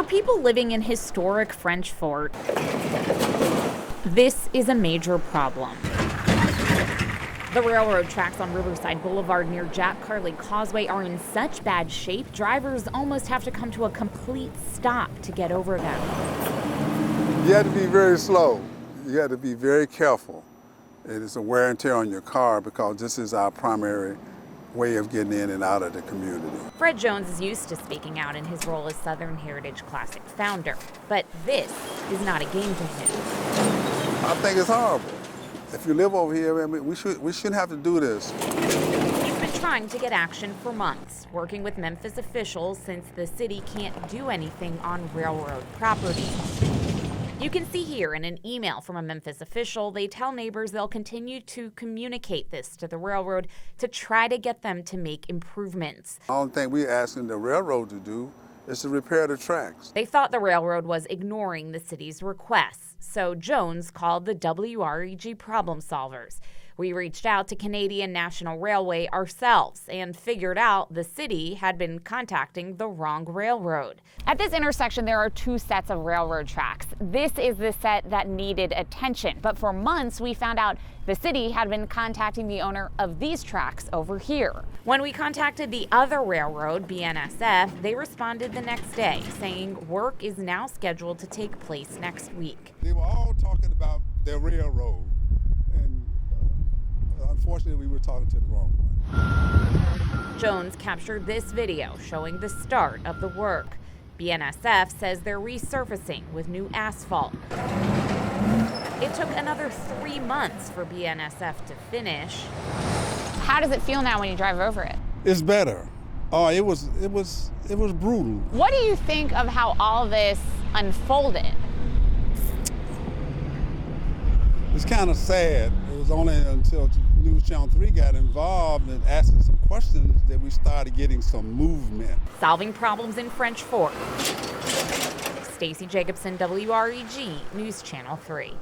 For people living in historic French Fort, this is a major problem. The railroad tracks on Riverside Boulevard near Jack Carley Causeway are in such bad shape, drivers almost have to come to a complete stop to get over them. You have to be very slow. You have to be very careful. It is a wear and tear on your car because this is our primary way of getting in and out of the community. Fred Jones is used to speaking out in his role as Southern Heritage Classic founder, but this is not a game to him. I think it's horrible. If you live over here, I mean, we shouldn't have to do this. He's been trying to get action for months, working with Memphis officials since the city can't do anything on railroad property. You can see here in an email from a Memphis official, they tell neighbors they'll continue to communicate this to the railroad to try to get them to make improvements. The only thing we're asking the railroad to do is to repair the tracks. They thought the railroad was ignoring the city's requests, so Jones called the WREG problem solvers. We reached out to Canadian National Railway ourselves and figured out the city had been contacting the wrong railroad. At this intersection, there are two sets of railroad tracks. This is the set that needed attention, but for months we found out the city had been contacting the owner of these tracks over here. When we contacted the other railroad, BNSF, they responded the next day, saying work is now scheduled to take place next week. They were all talking about their railroad, and unfortunately we were talking to the wrong one. Jones captured this video showing the start of the work. BNSF says they're resurfacing with new asphalt. It took another 3 months for BNSF to finish. How does it feel now when you drive over it? It's better. Oh, it was brutal. What do you think of how all this unfolded? It's kind of sad. It was only until News Channel 3 got involved and asking some questions that we started getting some movement. Solving problems in French Fort. Stacey Jacobson, WREG News Channel 3.